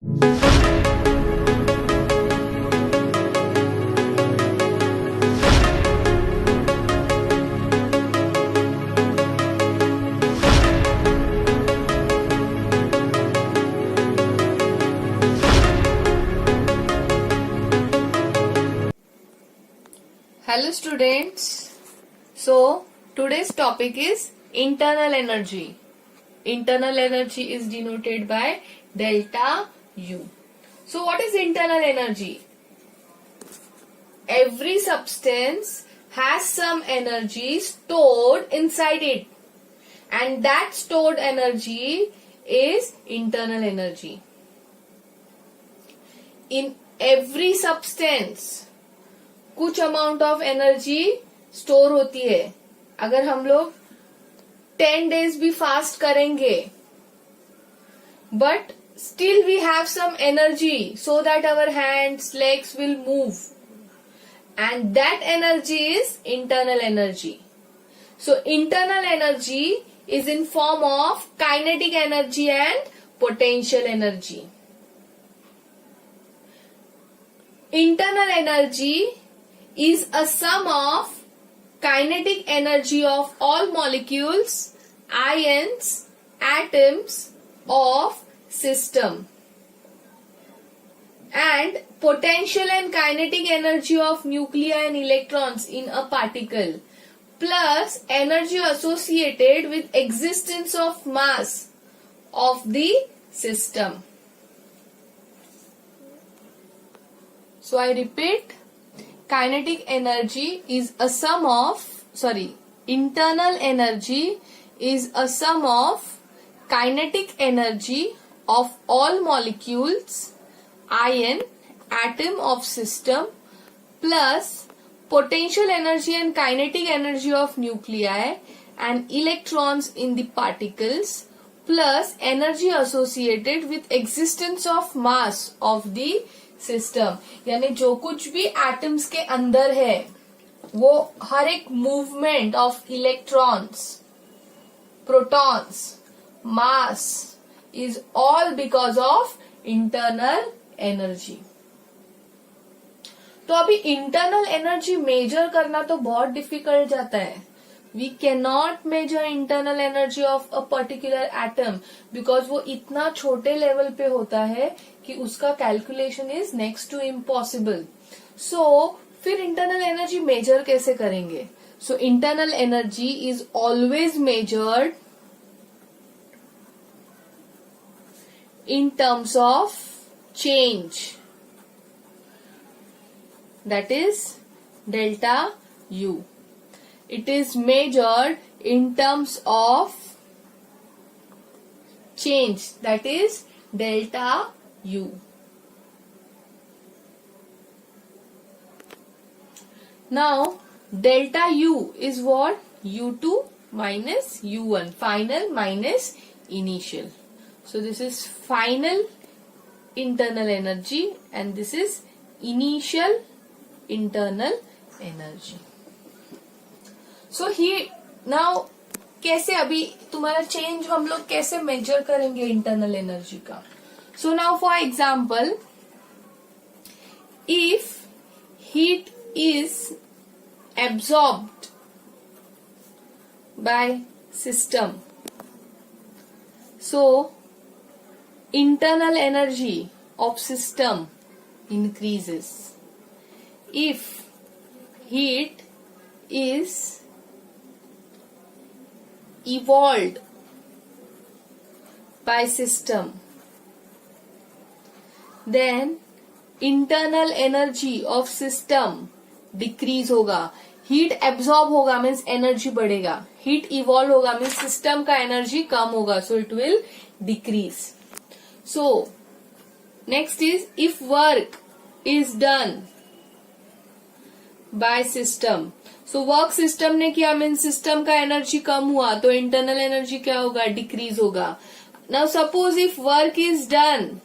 Hello students. So today's topic is internal energy. Internal energy is denoted by delta U. So what is internal energy? Every substance has some energy stored inside it, and that stored energy is internal energy. In every substance कुछ amount of energy store होती है. अगर हम लोग 10 days भी fast करेंगे, but still we have some energy so that our hands legs will move, and that energy is internal energy. So internal energy is in form of kinetic energy and potential energy. Internal energy is a sum of kinetic energy of all molecules, ions, atoms of system, and potential and kinetic energy of nuclei and electrons in a particle, plus energy associated with existence of mass of the system. So I repeat, kinetic energy is a sum of, internal energy is a sum of kinetic energy of all molecules, ion, atom of system, plus potential energy and kinetic energy of nuclei and electrons in the particles, plus energy associated with existence of mass of the system. यानी जो कुछ भी atoms के अंदर है वो हर एक movement of electrons, protons, mass is all because of internal energy. तो अभी इंटरनल एनर्जी मेजर करना तो बहुत डिफिकल्ट जाता है. We can not measure internal energy of a particular atom because वो इतना छोटे लेवल पे होता है कि उसका calculation is next to impossible. So फिर इंटरनल एनर्जी मेजर कैसे करेंगे? So internal energy is always measured in terms of change, that is delta U. It is measured in terms of change, that is delta U. Now delta U is what? U2 minus U1, final minus initial. So this is final internal energy and this is initial internal energy. So here now कैसे अभी तुम्हारा change हम लोग कैसे major करेंगे internal energy का? So now for example, if heat is absorbed by system, so internal energy of system increases. If heat is evolved by system, then internal energy of system decrease होगा. Heat absorb होगा means energy बढ़ेगा. Heat evolve होगा means system का energy कम होगा, सो it will decrease. So next is if work is done by system. So work system ने किया means system का energy कम हुआ तो इंटरनल एनर्जी क्या होगा? डिक्रीज होगा. Now suppose if work is done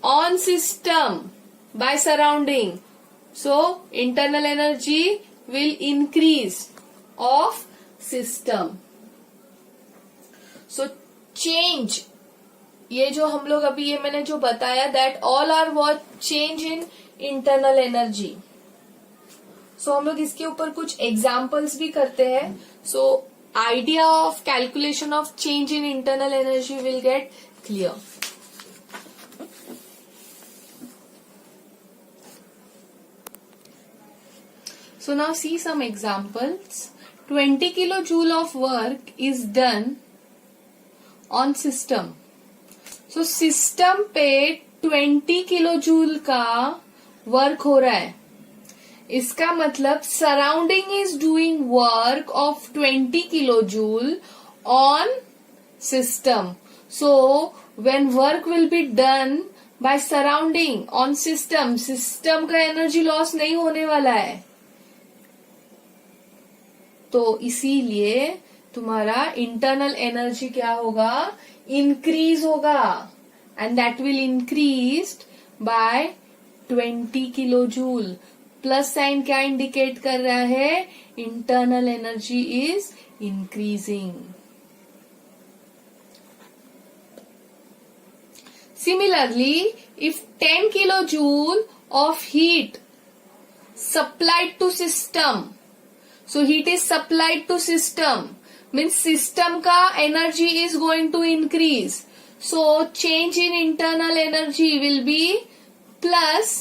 on system by surrounding, so internal energy will increase of system. So change ये जो हम लोग अभी ये मैंने जो बताया that all are what change in internal energy. So हम लोग इसके ऊपर कुछ एग्जाम्पल्स भी करते हैं. So idea of calculation of change in internal energy will get clear. So now see some examples. 20 kilojoule of work is done on system. So system पे 20 kilojoule का वर्क हो रहा है. इसका मतलब surrounding is doing work of 20 kilojoule on system. So when work will be done by surrounding on system, system का energy loss नहीं होने वाला है. तो इसीलिए तुम्हारा इंटरनल एनर्जी क्या होगा, इंक्रीज होगा. And that will increase by 20 kilojoule. Plus sign क्या इंडिकेट कर रहा है, internal energy is increasing. Similarly if 10 kilojoule of heat supplied to system, so heat is supplied to system means system का energy is going to increase. So change in internal energy will be plus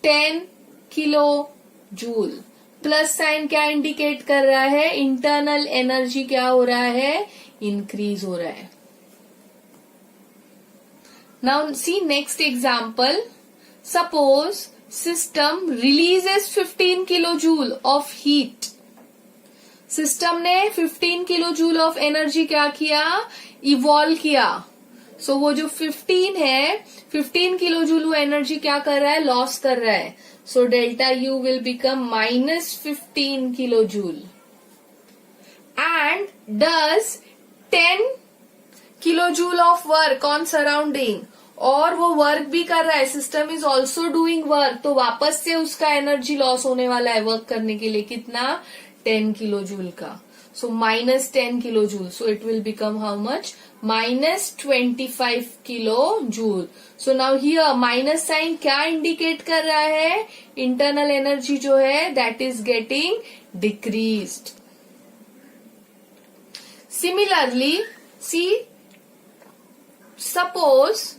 10 kilojoule. Plus sign क्या indicate कर रहा है, internal energy क्या हो रहा है, increase हो रहा है. Now see next example. Suppose system releases 15 kilojoule of heat. System ने 15 किलोजूल ऑफ एनर्जी क्या किया, इवॉल्व किया. सो वो जो 15 है, 15 किलोजूल वो एनर्जी क्या कर रहा है, लॉस कर रहा है. So delta U will become -15 kilojule and does 10 kilojule of work on surrounding. और वो वर्क भी कर रहा है, system is also doing work. तो वापस से उसका एनर्जी लॉस होने वाला है वर्क करने के लिए. कितना, 10 kilojule का. So -10 kilojule. So it will become how much? -25 kilojoule. So now here minus sign क्या इंडिकेट कर रहा है, इंटरनल एनर्जी जो है that is getting decreased. Similarly, see, suppose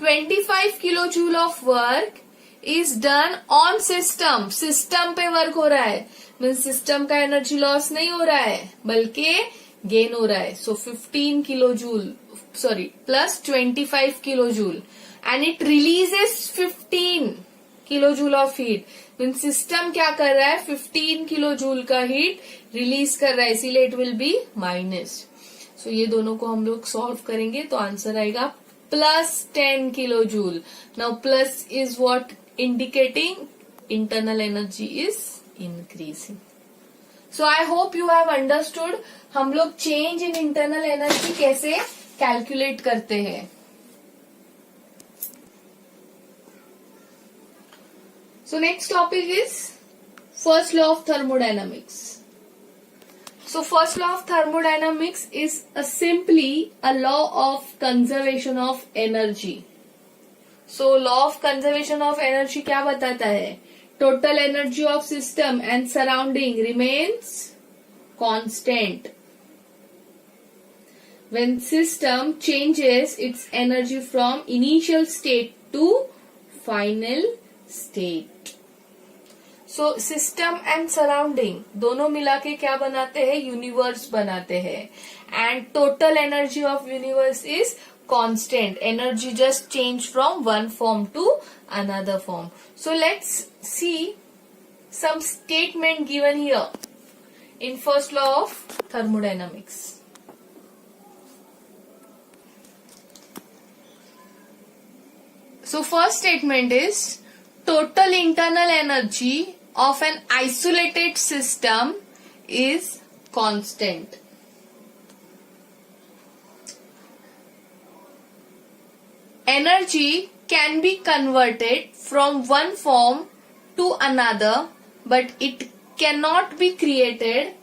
25 kilojoule of work is done on system. System पे work हो रहा है, मीन सिस्टम का एनर्जी लॉस नहीं हो रहा है बल्कि गेन हो रहा है. सो 15 kilojoule plus 25 kilojoule and it releases 15 kilojoule of heat. Mean system क्या कर रहा है, 15 किलोजूल का हीट रिलीज कर रहा है, इसीलिए इट विल बी माइनस. सो ये दोनों को हम लोग सॉल्व करेंगे तो आंसर आएगा +10 kilojule. Now plus is what indicating internal energy is increasing. So I hope you have understood हम लोग change in internal energy कैसे calculate करते हैं. So next topic is first law of thermodynamics. So first law of thermodynamics is simply a law of conservation of energy. So law of conservation of energy क्या बताता है, total energy of system and surrounding remains constant when system changes its energy from initial state to final state. So system and surrounding दोनों मिला के क्या बनाते हैं, universe बनाते हैं. And total energy of universe is constant. Energy just change from one form to another form. So let's see some statement given here in first law of thermodynamics. So first statement is total internal energy of an isolated system is constant. Energy can be converted from one form to another, but it cannot be created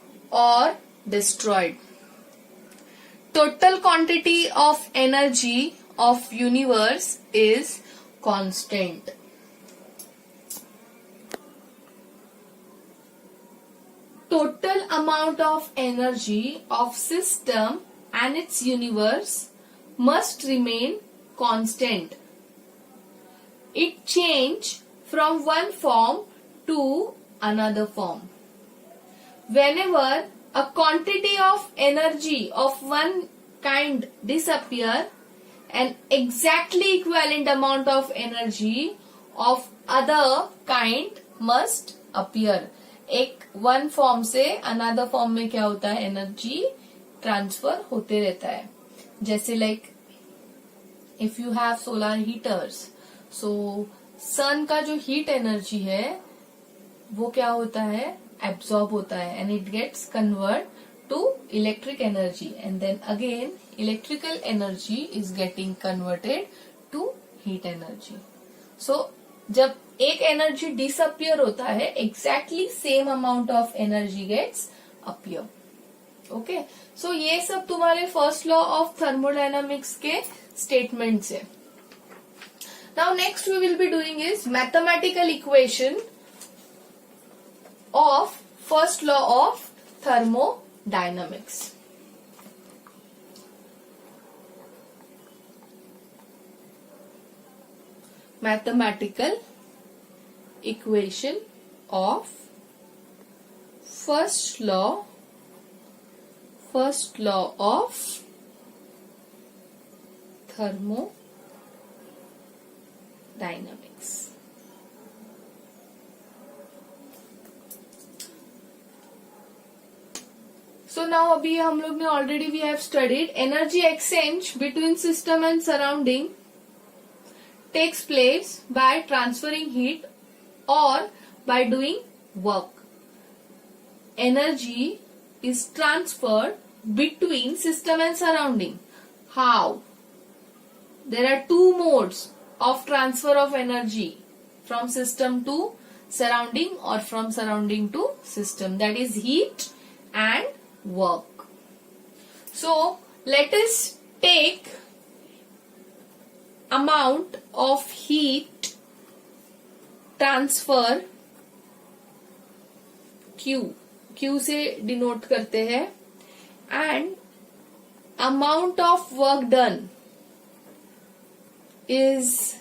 or destroyed. Total quantity of energy of universe is constant. Total amount of energy of system and its universe must remain constant. It change from one form to another form. Whenever a quantity of energy of one kind disappear, an exactly equivalent amount of energy of other kind must appear. एक one form से another form में क्या होता है, energy transfer होते रहता है. जैसे like if you have solar heaters, so sun का जो हीट एनर्जी है वो क्या होता है, एब्सॉर्ब होता है and it gets convert to electric energy and then again electrical energy is getting converted to heat energy. So जब एक एनर्जी डिसअपियर होता है, exactly same amount of energy gets appear. Okay, so ये सब तुम्हारे first law of thermodynamics के statements है. Now next we will be doing is mathematical equation of first law of thermodynamics. Mathematical equation of first law of thermodynamics. So now अभी हम लोग ने already we have studied energy exchange between system and surrounding takes place by transferring heat or by doing work. Energy is transferred between system and surrounding. How? There are two modes of transfer of energy from system to surrounding or from surrounding to system. That is heat and work. So let us take amount of heat transfer Q से denote करते हैं and amount of work done is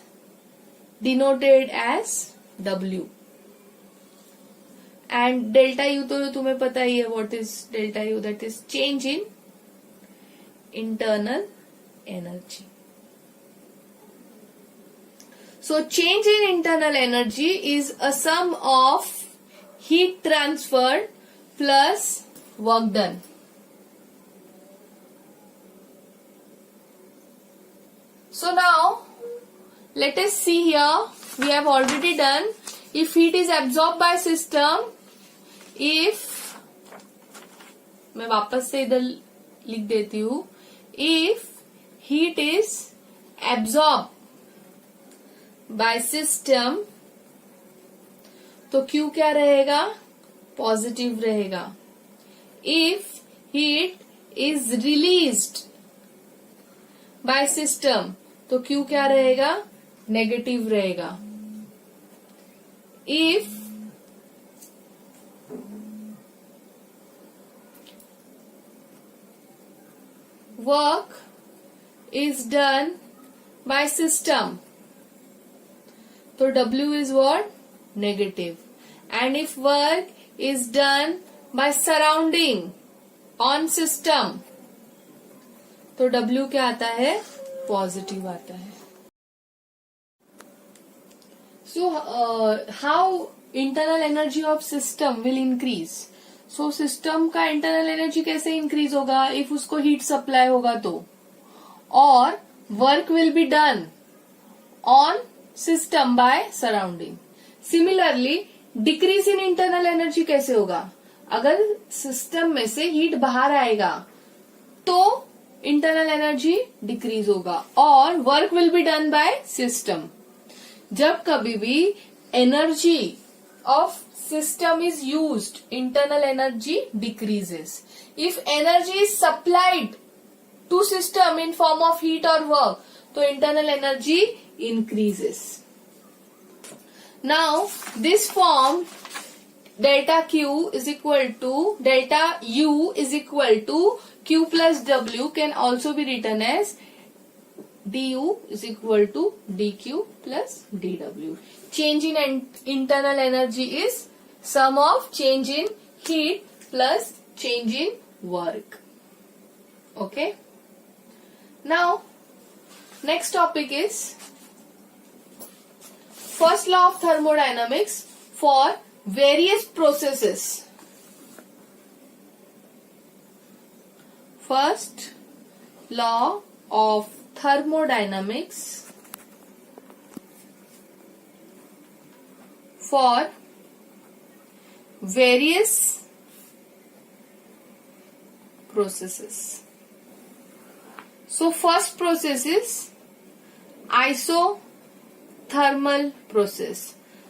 denoted as W. And delta U तो तुम्हें पता ही है, what is delta U? That is change in internal energy. So change in internal energy is a sum of heat transferred plus work done. So now let us see here, we have already done if heat is absorbed by system, if मैं वापस से इधर लिख देती हूँ, if heat is absorbed by system तो Q क्या रहेगा, पॉजिटिव रहेगा. If heat is released by system तो Q क्या रहेगा, नेगेटिव रहेगा. If work is done by system तो W is what, negative. And if work is done by surrounding on system तो W क्या आता है, पॉजिटिव आता है. So how internal energy of system will increase? So system का internal energy कैसे increase होगा, if उसको heat supply होगा तो, और work will be done on system by surrounding. Similarly decrease in internal energy कैसे होगा, अगर system में से heat बाहर आएगा तो internal energy decrease होगा और work will be done by system. जब कभी भी energy of system is used, internal energy decreases. If energy is supplied to system in form of heat or work, तो internal energy increases. Now this form delta Q is equal to delta U is equal to Q plus W can also be written as du is equal to dq plus dw. Change in internal energy is sum of change in heat plus change in work. Okay. Now next topic is first law of thermodynamics for various processes. First law of thermodynamics for various processes. So first process is isothermal process.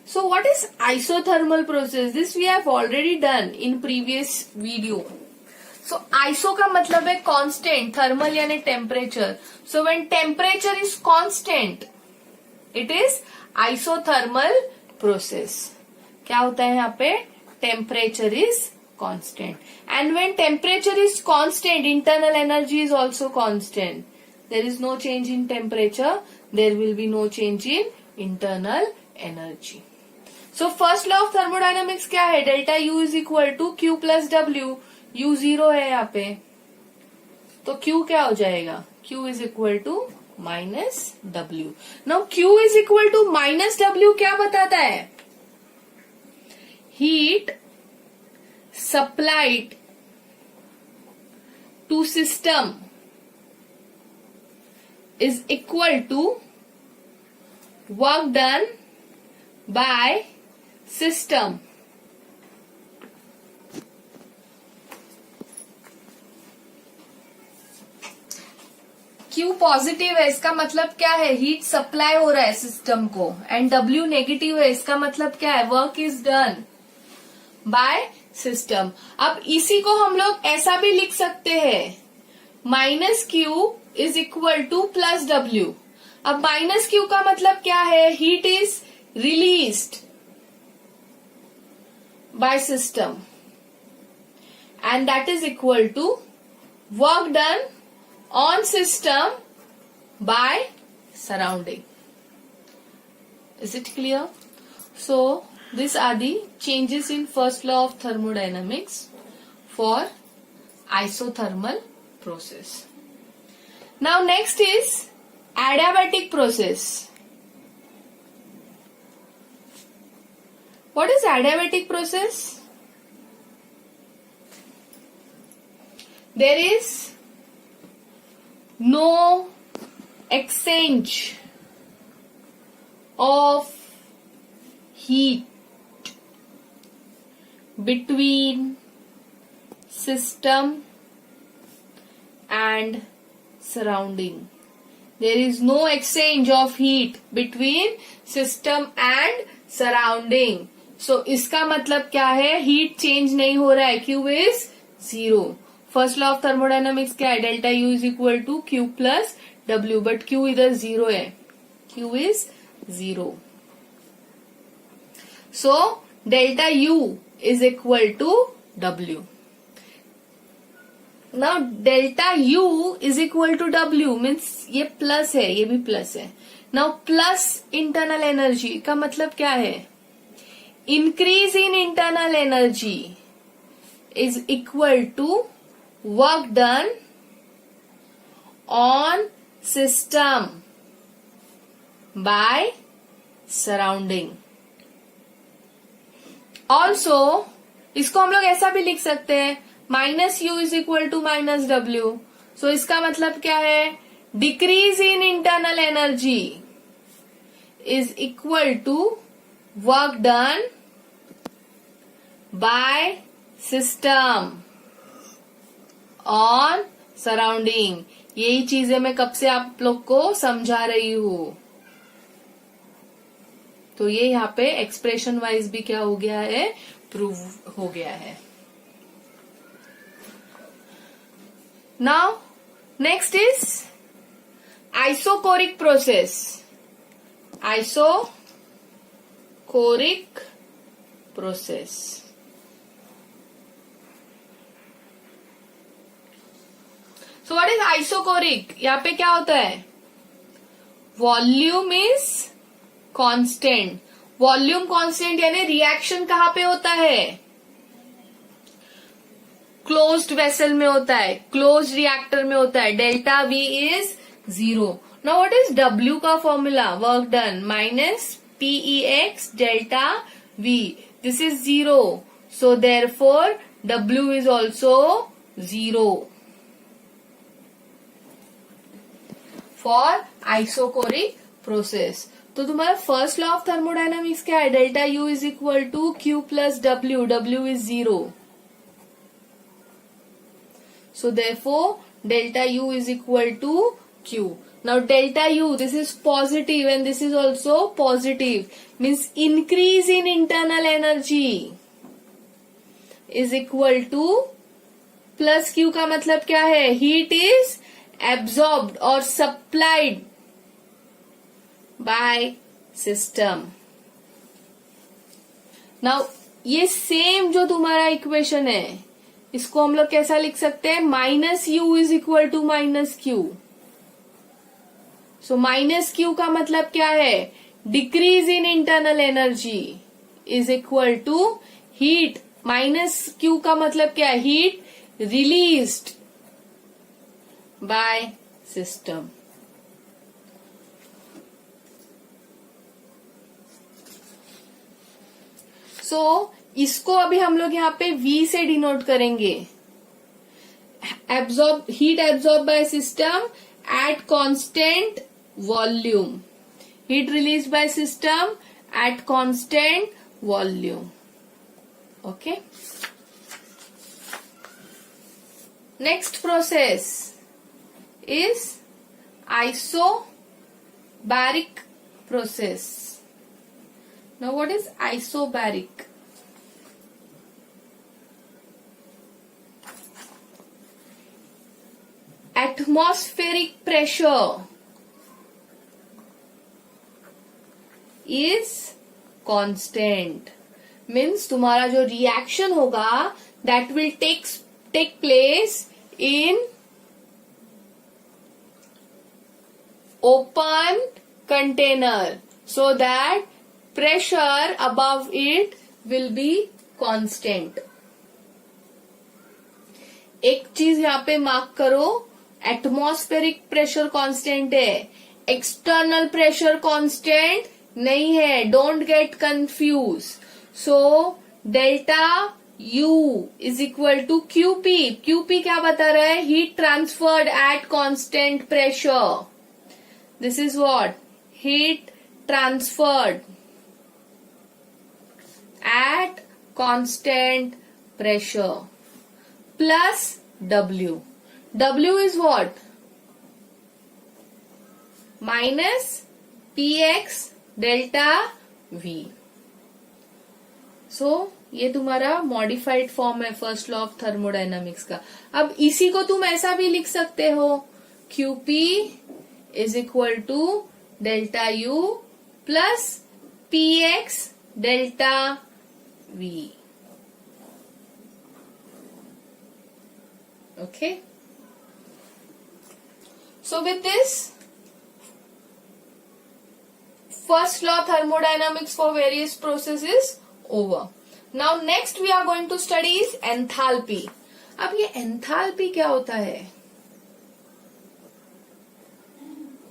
So what is isothermal process? This we have already done in previous video. So iso का मतलब है constant, thermal यानी temperature. So when temperature is constant, it is isothermal process. क्या होता है यहाँ पे? Temperature is constant. And when temperature is constant, internal energy is also constant. There is no change in temperature. There will be no change in internal energy. So first law of thermodynamics क्या है? Delta U is equal to Q plus W. U 0 है यहाँ पे, तो Q क्या हो जाएगा? Q is equal to minus W. Now Q is equal to minus W क्या बताता है? Heat supplied to system is equal to work done by system. Q positive है, इसका मतलब क्या है? हीट सप्लाई हो रहा है सिस्टम को. एंड W नेगेटिव है, इसका मतलब क्या है? Work is done by system. अब इसी को हम लोग ऐसा भी लिख सकते हैं, minus Q is equal to plus W. अब माइनस Q का मतलब क्या है? Heat is released by system and that is equal to work done on system by surrounding. Is it clear? So these are the changes in first law of thermodynamics for isothermal process. Now next is adiabatic process. What is adiabatic process? There is no exchange of heat between system and surrounding. There is no exchange of heat between system and surrounding. So इसका मतलब क्या है? Heat change नहीं हो रहा है. Q is 0. First law of thermodynamics क्या है? Delta U is equal to Q plus W. But Q इधर 0 है. Q is 0. So delta U is equal to W. Now delta U is equal to W means ये plus है, ये भी plus है. Now plus internal energy का मतलब क्या है? Increase in internal energy is equal to work done on system by surrounding. Also इसको हम लोग ऐसा भी लिख सकते हैं, minus U is equal to minus W. So इसका मतलब क्या है? Decrease in internal energy is equal to work done by system on surrounding. यही चीजें मैं कब से आप लोग को समझा रही हूं. तो ये यहाँ पे एक्सप्रेशन वाइज भी क्या हो गया है? प्रूव हो गया है. Now next is Isocoric process. Isocoric process. So what is isocoric? यहाँ पे क्या होता है? Volume is constant. Volume constant यानी रिएक्शन कहाँ पे होता है? क्लोज्ड वेसल में होता है, क्लोज्ड रिएक्टर में होता है. Delta V is 0. Now what is W का formula? Work done minus PEX delta V. This is 0. So therefore W is also 0. For isochoric process. तो तुम्हारा फर्स्ट लॉ ऑफ थर्मोडायनामिक्स क्या है? Delta U is equal to Q plus W. W is 0. So therefore delta U is equal to Q. Now delta U, this is positive and this is also positive, means increase in internal energy is equal to plus Q का मतलब क्या है? Heat is absorbed or supplied by system. Now ये same जो तुम्हारा equation है, इसको हम लोग कैसा लिख सकते हैं? Minus U is equal to minus Q. So minus Q का मतलब क्या है? Decrease in internal energy is equal to heat. Minus Q का मतलब क्या है? Heat released by system. So इसको अभी हम लोग यहाँ पे V से डिनोट करेंगे. Heat absorb by system at constant volume. Heat release by system at constant volume. Okay. Next process is isobaric process. Now what is isobaric? Atmospheric pressure is constant. Means तुम्हारा जो reaction होगा that will take place in open container so that pressure above it will be constant. एक चीज यहाँ पे mark करो, atmospheric pressure constant है, external pressure constant नहीं है. Don't get confuse. So delta U is equal to QP. QP क्या बता रहा है? Heat transferred at constant pressure. This is what? Heat transferred at constant pressure plus W. W is what? Minus PX delta V. So ये तुम्हारा modified form है first law of thermodynamics का. अब इसी को तुम ऐसा भी लिख सकते हो, QP is equal to delta U plus PX delta V. Okay. So with this, first law thermodynamics for various processes over. Now next we are going to study is enthalpy. अब ये enthalpy क्या होता है?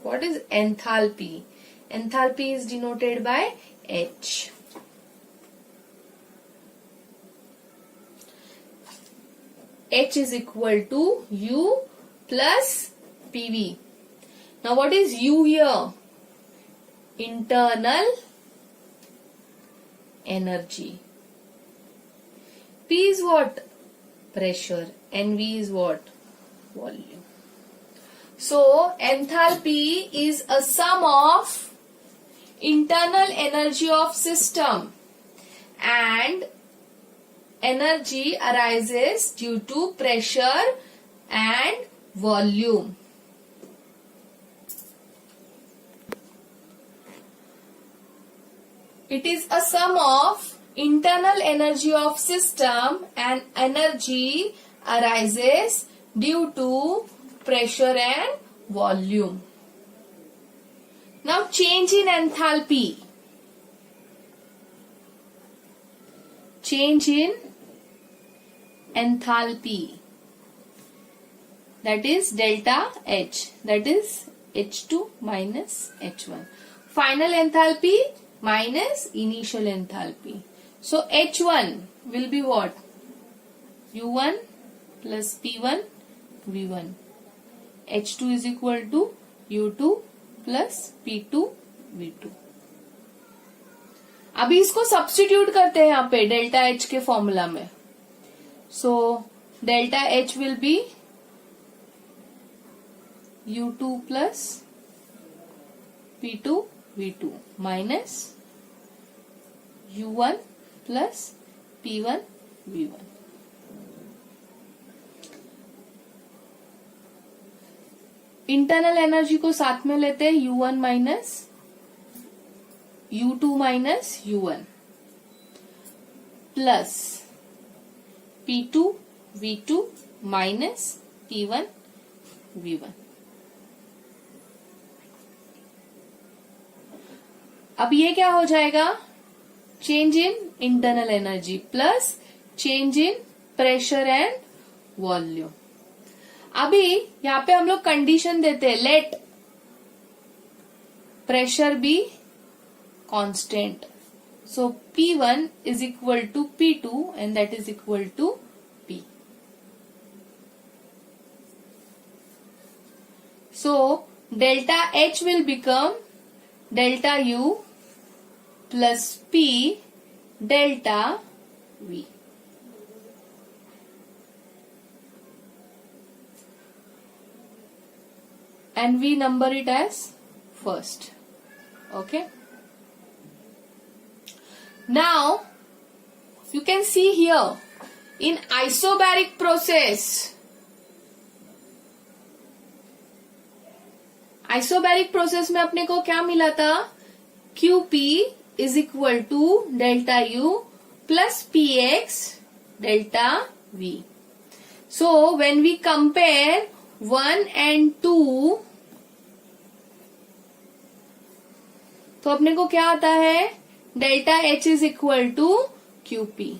What is enthalpy? Enthalpy is denoted by H. H is equal to U plus PV. Now what is U here? Internal energy. P is what? Pressure. And V is what? Volume. So enthalpy is a sum of internal energy of system and energy arises due to pressure and volume. It is a sum of internal energy of system and energy arises due to pressure and volume. Now change in enthalpy. Change in enthalpy, that is delta H, that is H2 minus H1. Final enthalpy minus initial enthalpy. So H1 will be what? U1 plus P1 V1. H2 is equal to U2 plus P2 V2. अभी इसको substitute करते हैं यहाँ पे delta H के formula में. So delta H will be U2 plus P2 V2 minus U1 plus P1 V1. Internal energy को साथ में लेते हैं U1 minus U2 minus U1 plus P2 V2 minus P1 V1. अब ये क्या हो जाएगा? Change in internal energy plus change in pressure and volume. अभी यहां पे हम लोग कंडीशन देते हैं, let pressure be constant. So P1 is equal to P2 and that is equal to P. So delta H will become delta U plus P delta V. And we number it as first. Okay. Now, you can see here, in isobaric process, में अपने को क्या मिला था? QP is equal to delta U plus PX delta V. So, when we compare 1 and 2, तो अपने को क्या आता है? Delta H is equal to QP.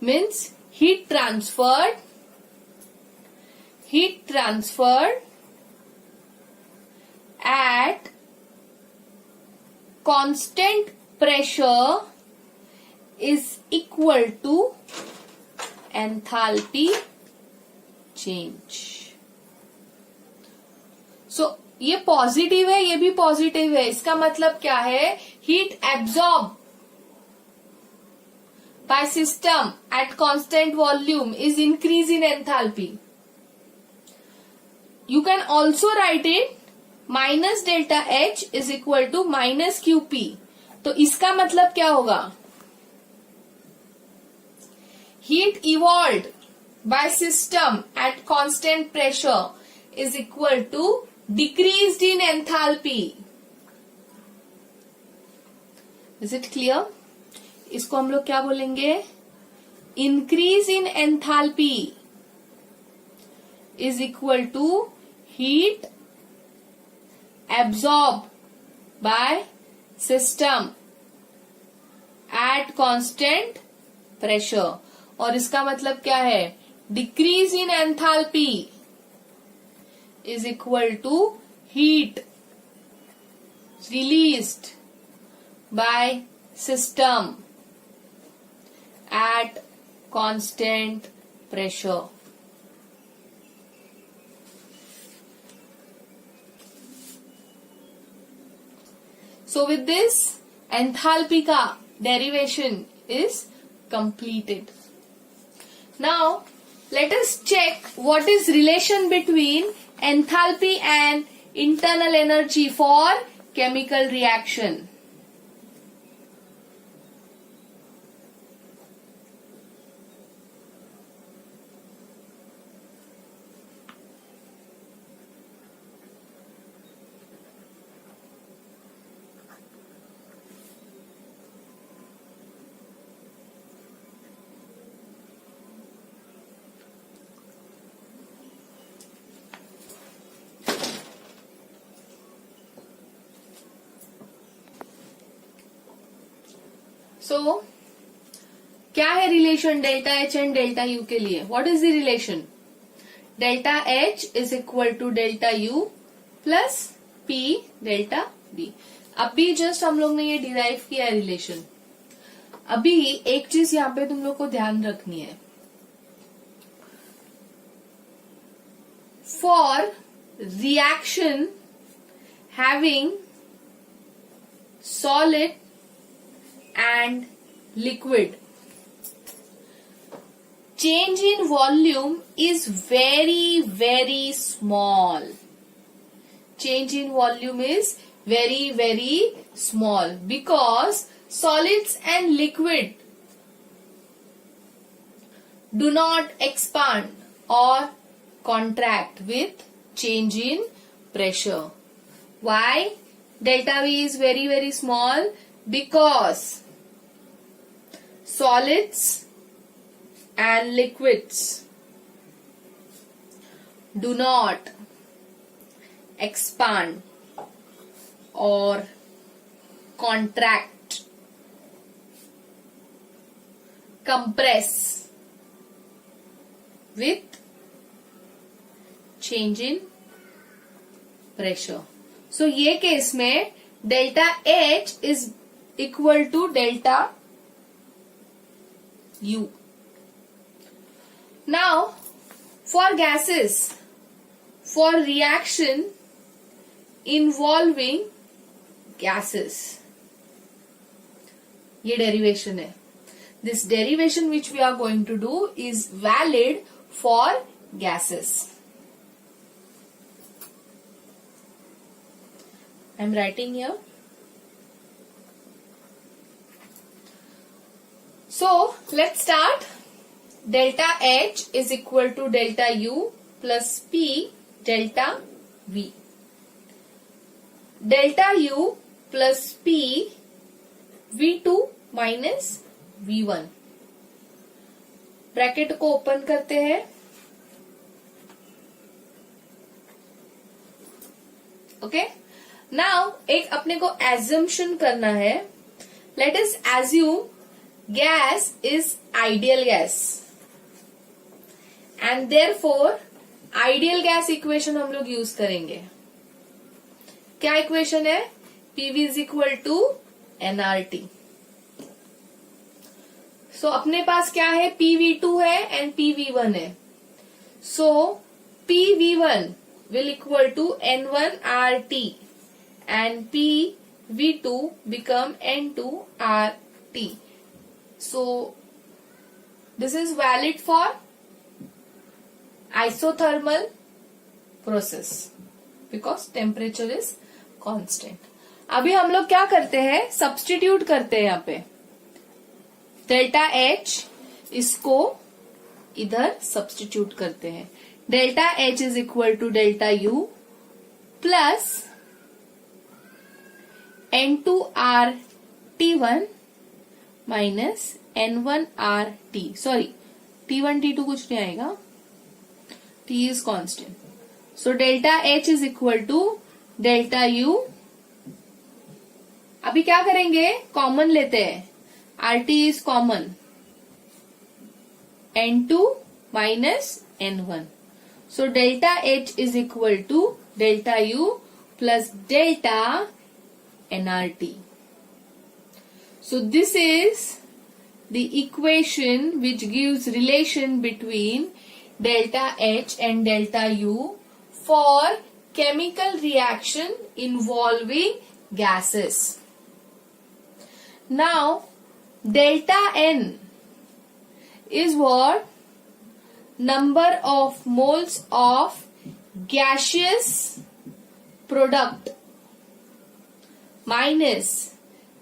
Means heat transferred at constant pressure is equal to enthalpy change. So ये positive है, ये भी पॉजिटिव है. इसका मतलब क्या है? Heat absorb by system at constant volume is increase in enthalpy. You can also write it minus delta H is equal to minus QP. तो इसका मतलब क्या होगा? Heat evolved by system at constant pressure is equal to decreased in enthalpy. Is it clear? इसको हम लोग क्या बोलेंगे? Increase in enthalpy is equal to heat absorbed by system at constant pressure. और इसका मतलब क्या है? Decrease in enthalpy is equal to heat released by system at constant pressure. So with this, enthalpy का derivation is completed. Now let us check what is relation between enthalpy and internal energy for chemical reaction. So क्या है relation delta H and delta U के लिए? What is the relation? Delta H is equal to delta U plus P delta V. अभी just हम लोग ने ये derive किया है रिलेशन. अभी एक चीज यहाँ पे तुम लोग को ध्यान रखनी है. For reaction having solid and liquid, change in volume is very small. Change in volume is very small because solids and liquid do not expand or contract with change in pressure. Why delta V is very small? Because solids and liquids do not expand or contract, compress with change in pressure. So ये case में delta H is equal to delta U. Now, for gases, for reaction involving gases, ये derivation है. This derivation which we are going to do is valid for gases. I am writing here. So, let's start. Delta H is equal to delta U plus P delta V. Delta U plus P V2 minus V1. Bracket को open करते हैं. Okay. Now एक अपने को assumption करना है. Let us assume gas is ideal gas and therefore ideal gas equation हम लोग यूज करेंगे. क्या इक्वेशन है? PV is equal to NRT. So अपने पास क्या है? पीवी2 है एंड पीवी1 है. So PV one will equal to N1RT and PV2 become N2RT. So this is valid for isothermal process because temperature is constant. अभी हम लोग क्या करते हैं? सब्स्टिट्यूट करते हैं यहाँ पे. डेल्टा H इसको इधर सब्स्टिट्यूट करते हैं. Delta H is equal to delta U plus N2RT1 minus N1RT. Sorry, T1 T2 कुछ नहीं आएगा. T is constant. So delta H is equal to delta U. अभी क्या करेंगे? कॉमन लेते हैं. RT is common. N2 minus N1. So delta H is equal to delta U plus delta nRT. So this is the equation which gives relation between delta H and delta U for chemical reaction involving gases. Now delta N is what? Number of moles of gaseous product minus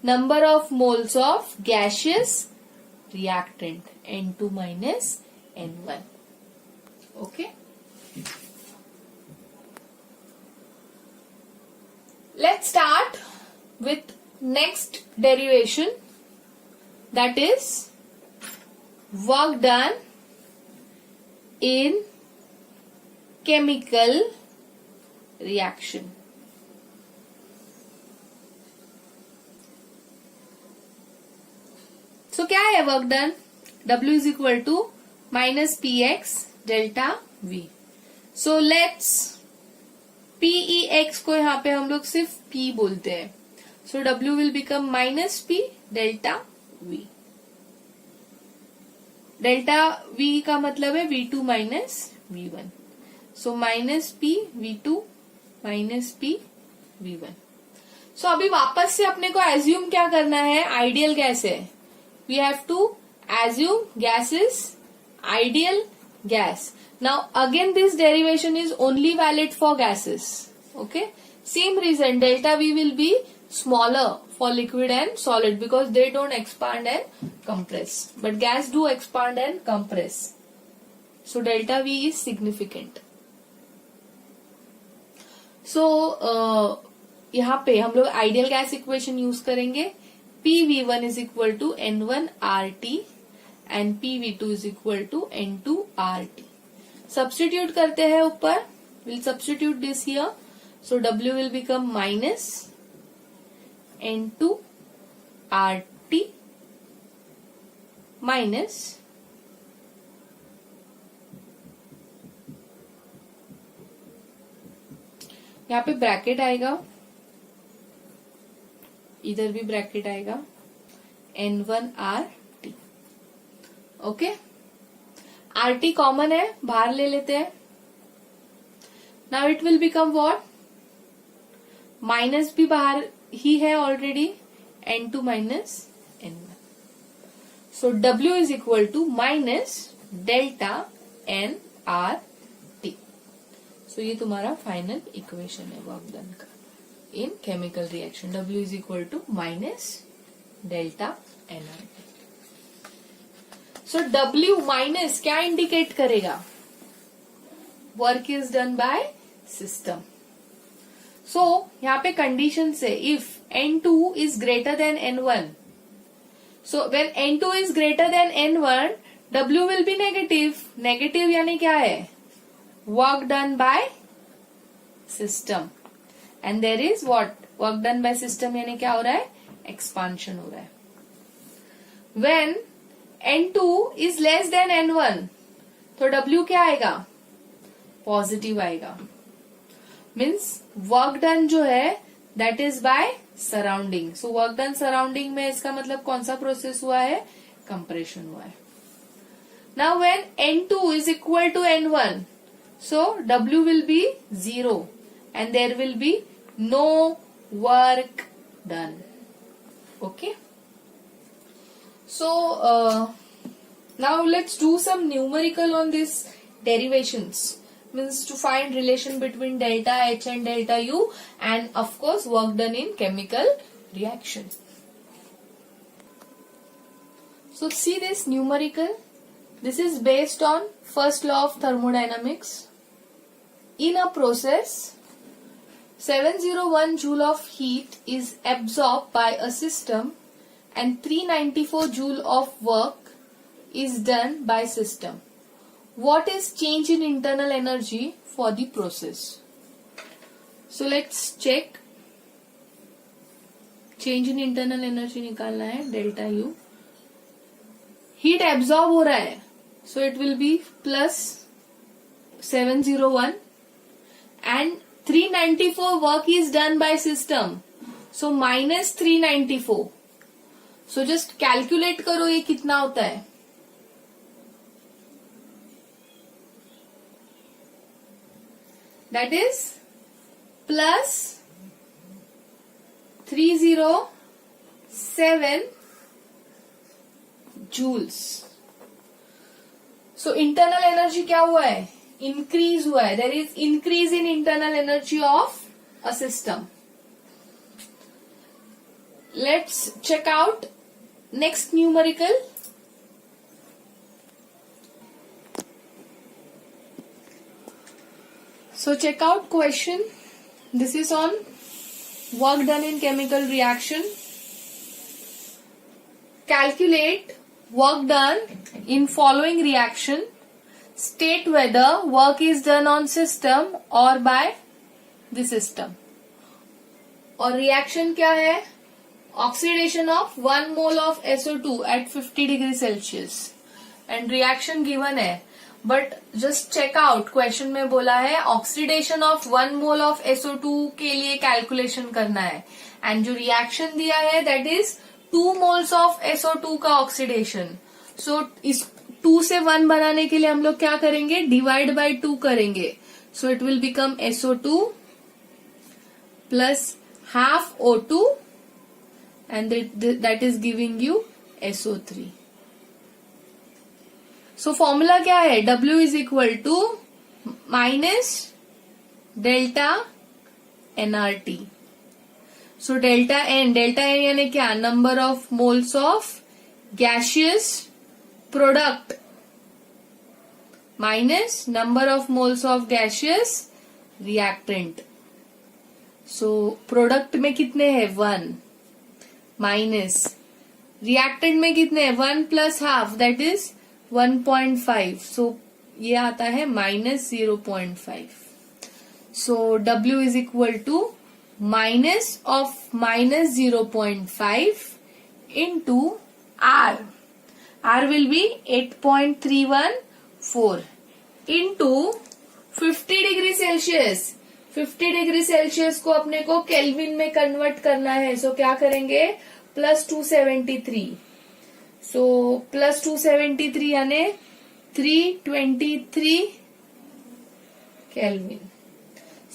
number of moles of gaseous reactant, N2 minus N1. Okay. Let's start with next derivation, that is work done in chemical reaction. So क्या है work done? W is equal to minus P ex delta V. So let's PEX को यहाँ पे हम लोग सिर्फ P बोलते हैं. So W will become minus P delta V. Delta V का मतलब है V2 minus V1. So minus P V2 minus P V1. So अभी वापस से अपने को एज्यूम क्या करना है? आइडियल गैस है. We have to assume gas is ideal gas. Now again this derivation is only valid for gases. Okay, same reason delta V will be smaller for liquid and solid because they don't expand and compress, but gas do expand and compress. So delta V is significant. So यहाँ पे हम लोग ideal gas equation use करेंगे. PV1 is equal to N1 RT and PV2 is equal to N2 RT. Substitute करते हैं ऊपर. We'll substitute this here. So W will become minus N2 RT minus यहाँ पे ब्रैकेट आएगा, इधर भी bracket आएगा, N1 RT. Okay, RT common है, बाहर ले लेते हैं. Now it will become what? Minus भी बाहर ही है already, N2 minus N1. So W is equal to minus delta N RT. So ये तुम्हारा फाइनल इक्वेशन है वर्क डन का in chemical reaction. W is equal to minus delta N RT. So W minus क्या indicate करेगा? Work is done by system. So यहाँ पे condition से if N2 is greater than N1, so when N2 is greater than N1, W will be negative. Negative यानी क्या है? Work done by system. And there is what? Work done by system यानी क्या हो रहा है? Expansion हो रहा है. When N2 is less than N1, तो W क्या आएगा? Positive आएगा. मीन्स वर्क डन जो है that is by surrounding. So work done surrounding में इसका मतलब कौन सा प्रोसेस हुआ है? कंप्रेशन हुआ है. Now when N2 is equal to N1, so W will be 0 and there will be no work done. Okay, so now let's do some numerical on this derivations. Means to find relation between delta H and delta U, and of course work done in chemical reaction. So see this numerical. This is based on first law of thermodynamics. In a process, 701 joule of heat is absorbed by a system and 394 joule of work is done by system. What is change in internal energy for the process? So let's check. Change in internal energy निकालना है, delta U. Heat absorb हो रहा है, so it will be plus 701 and 394 work is done by system, so minus 394. So just calculate करो ये कितना होता है. That is plus 307 joules. So internal energy क्या हुआ है? Increase हुआ है. There is increase in internal energy of a system. Let's check out next numerical. So check out question. This is on work done in chemical reaction. Calculate work done in following reaction. State whether work is done on system or by the system. और reaction क्या है? oxidation of 1 mole of SO2 at 50 degree Celsius and reaction given है, but just check out question में बोला है oxidation of 1 mole of SO2 के लिए calculation करना है, एंड जो रिएक्शन दिया है that is 2 moles of SO2 का ऑक्सीडेशन. सो इस 2 से 1 बनाने के लिए हम लोग क्या करेंगे, डिवाइड बाय 2 करेंगे. सो it will become SO2 plus half O2 and that is giving you SO3. So formula क्या है, W is equal to minus delta nRT. So delta n यानी क्या, number of moles of gaseous product minus number of moles of gaseous reactant. So product में कितने हैं 1 minus reactant में कितने 1 plus half that is 1.5. So ये आता है minus 0.5. So W is equal to minus of minus 0.5 into R. R will be 8.314 into 50 degree Celsius. 50 degree Celsius को अपने को केल्विन में कन्वर्ट करना है. सो क्या करेंगे, प्लस 273. सो प्लस 273 यानी 323 kelvin.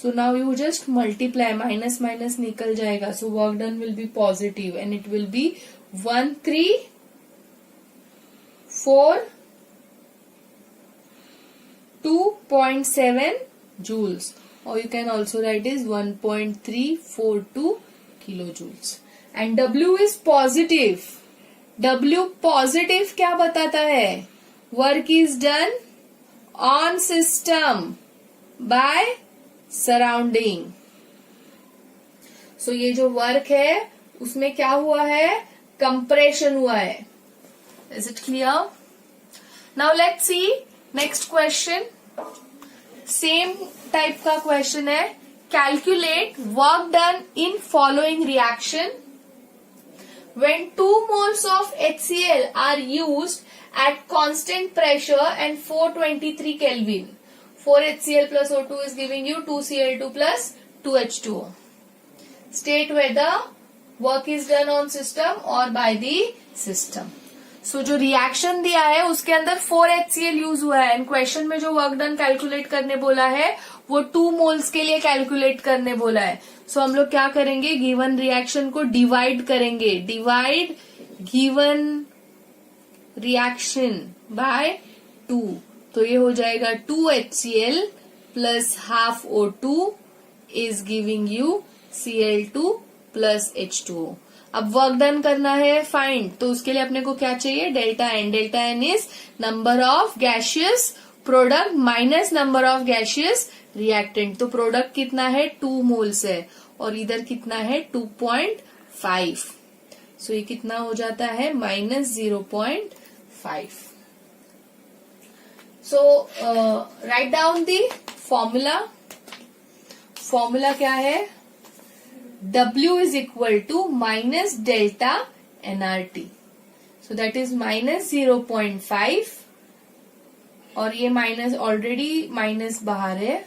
So now you just multiply, minus minus निकल जाएगा. So work done will be positive and it will be 1342.7 joules. Or you can also write is 1.342 kilojoules. And W is positive. W positive क्या बताता है, work is done on system by surrounding. So ये जो work है उसमें क्या हुआ है, compression हुआ है. Is it clear? Now let's see next question. Same type का क्वेश्चन है, calculate work done in following reaction when 2 moles of HCl are used at constant pressure and 423 Kelvin. 4 HCl plus O2 is giving you 2 Cl2 plus 2 H2O. State whether work is done on system or by the system. सो जो reaction दिया है उसके अंदर 4 HCl use हुआ है, and question में जो work done calculate करने बोला है वो 2 मोल्स के लिए कैलकुलेट करने बोला है. सो हम लोग क्या करेंगे, गिवन रिएक्शन को डिवाइड करेंगे. Divide given reaction by 2. तो ये हो जाएगा 2 HCl plus half O2 is giving you Cl2 plus H2O. अब वर्क डन करना है फाइंड, तो उसके लिए अपने को क्या चाहिए, delta N. Delta N is number of gaseous product minus number of gaseous reactant. तो प्रोडक्ट कितना है 2 मोल्स है और इधर कितना है 2.5. सो ये कितना हो जाता है minus 0.5. So write down the formula. Formula क्या है, W is equal to minus delta nRT. So that is minus 0.5 और ये माइनस ऑलरेडी माइनस बाहर है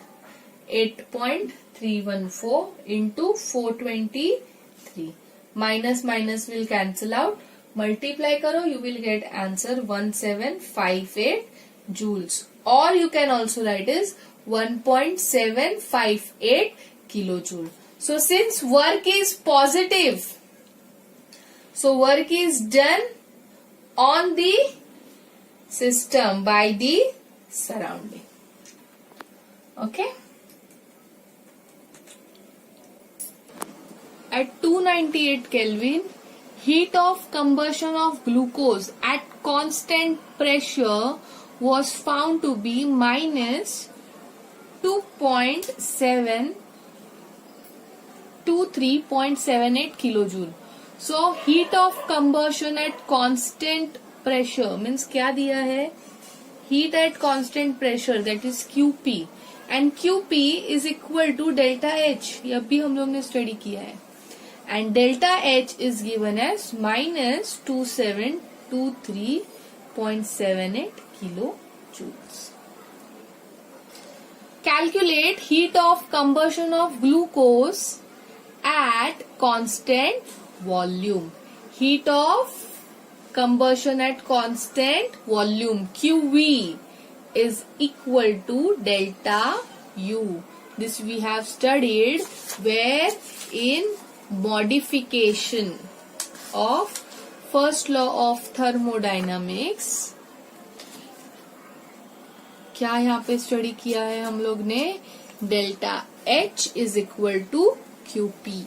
8.314 into 423. Minus minus will cancel out, multiply करो, you will get answer 1758 joules. Or you can also write is 1.758 kilojoule. So since work is positive, so work is done on the system by the surrounding. Okay. At 298 Kelvin, heat of combustion of glucose at constant pressure was found to be minus 2.723.78 kilojoule. So heat of combustion at constant pressure means क्या दिया है, heat at constant pressure that is QP, and QP is equal to delta H. ये भी हम लोग ने study किया है. and delta H is given as minus 2723.78 kilojoules. Calculate heat of combustion of glucose at constant volume. Heat of combustion at constant volume QV is equal to delta U. This we have studied where in modification of first law of thermodynamics. क्या यहाँ पे study किया है हम लोग ने? Delta H is equal to QP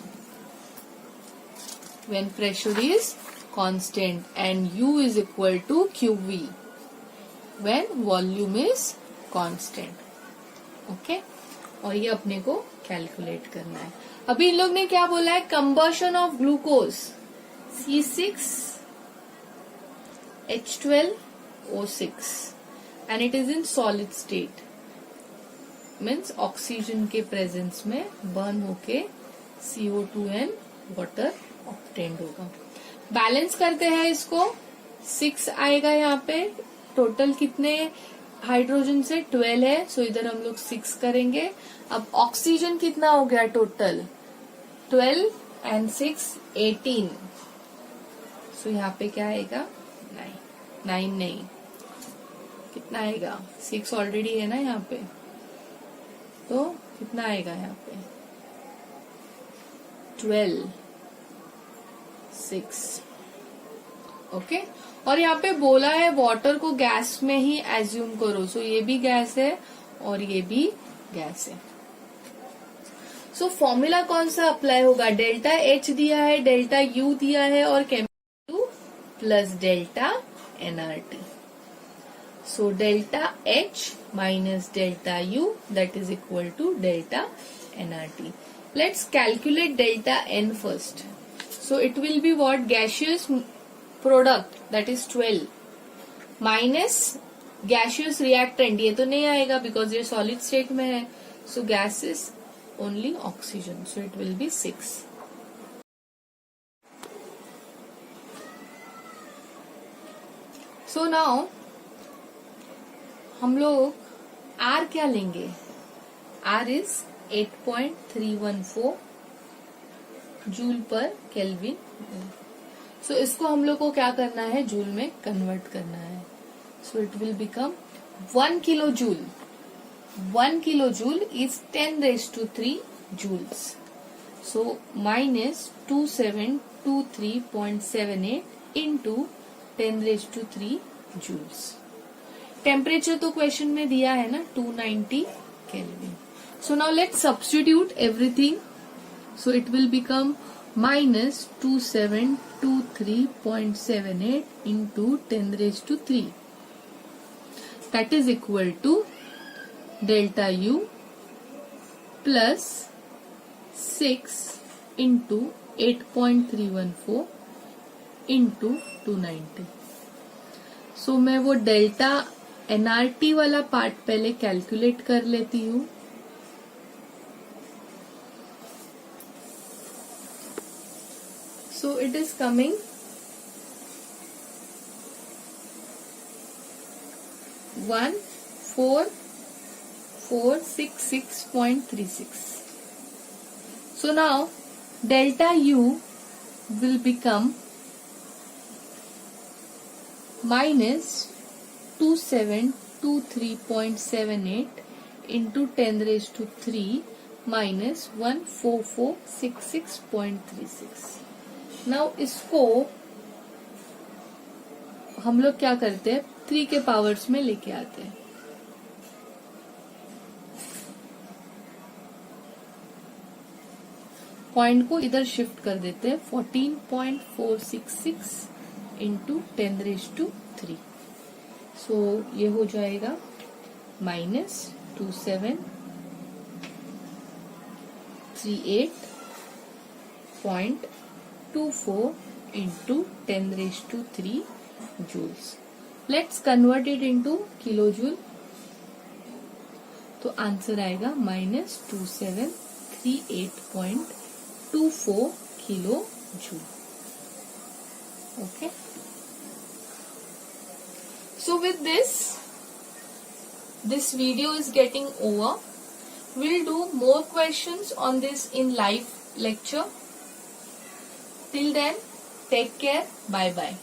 when pressure is constant and U is equal to QV when volume is constant. Okay और ये अपने को कैलकुलेट करना है. अभी इन लोग ने क्या बोला है? Combustion of glucose C6H12O6 and it is in solid state, means oxygen के प्रेजेंस में बर्न होके CO2 and वाटर ऑब्टेन्ड होगा. बैलेंस करते हैं इसको. 6 आएगा यहाँ पे. टोटल कितने हाइड्रोजन से? 12 है. सो इधर हम लोग 6 करेंगे. अब ऑक्सीजन कितना हो गया टोटल? 12 and 6 18. सो यहाँ पे क्या आएगा? 9 नहीं, कितना आएगा? 6 ऑलरेडी है ना यहाँ पे, तो कितना आएगा यहाँ पे? 12 6. ओके और यहाँ पे बोला है वाटर को गैस में ही एज्यूम करो. सो ये भी गैस है और ये भी गैस है. सो फॉर्मूला कौन सा अप्लाई होगा? डेल्टा H दिया है, डेल्टा U दिया है और chemical plus delta nRT. So delta H minus delta U, that is equal to delta nRT. Let's calculate delta N first. So it will be what? Gaseous product, that is 12 minus gaseous reactant. ये तो नहीं आएगा because ये solid state में है. So gas is only oxygen. So it will be 6. So now हम लोग R क्या लेंगे? R is 8.314 joule per kelvin. So इसको हम लोग को क्या करना है? जूल में कन्वर्ट करना है. So it will become 1 kilo joule. 1 kilo joule is 10⁻³ joules. So minus 2723.78 into 10⁻³ joules. Temperature तो क्वेश्चन में दिया है ना, 290 kelvin. So now let's substitute everything. So it will become minus 2723.78 into 10⁻³. That is equal to delta U plus 6 into 8.314 into 290. So मैं वो delta nRT वाला part पहले calculate कर लेती हूँ. So it is coming 1466.36. So now delta U will become minus 2723.78 into 10⁻³ minus 14466.36. Now इसको हम लोग क्या करते हैं? 3 के पावर्स में लेके आते हैं. पॉइंट को इधर शिफ्ट कर देते हैं. 14.466 इंटू 10⁻³. सो ये हो जाएगा minus 2738.24 into 10⁻³ joules. Let's convert it into kilojoule. तो आंसर आएगा minus 2738.24 kilojoule. Okay. So with this video is getting over. We'll do more questions on this in live lecture. Till then, take care. Bye bye.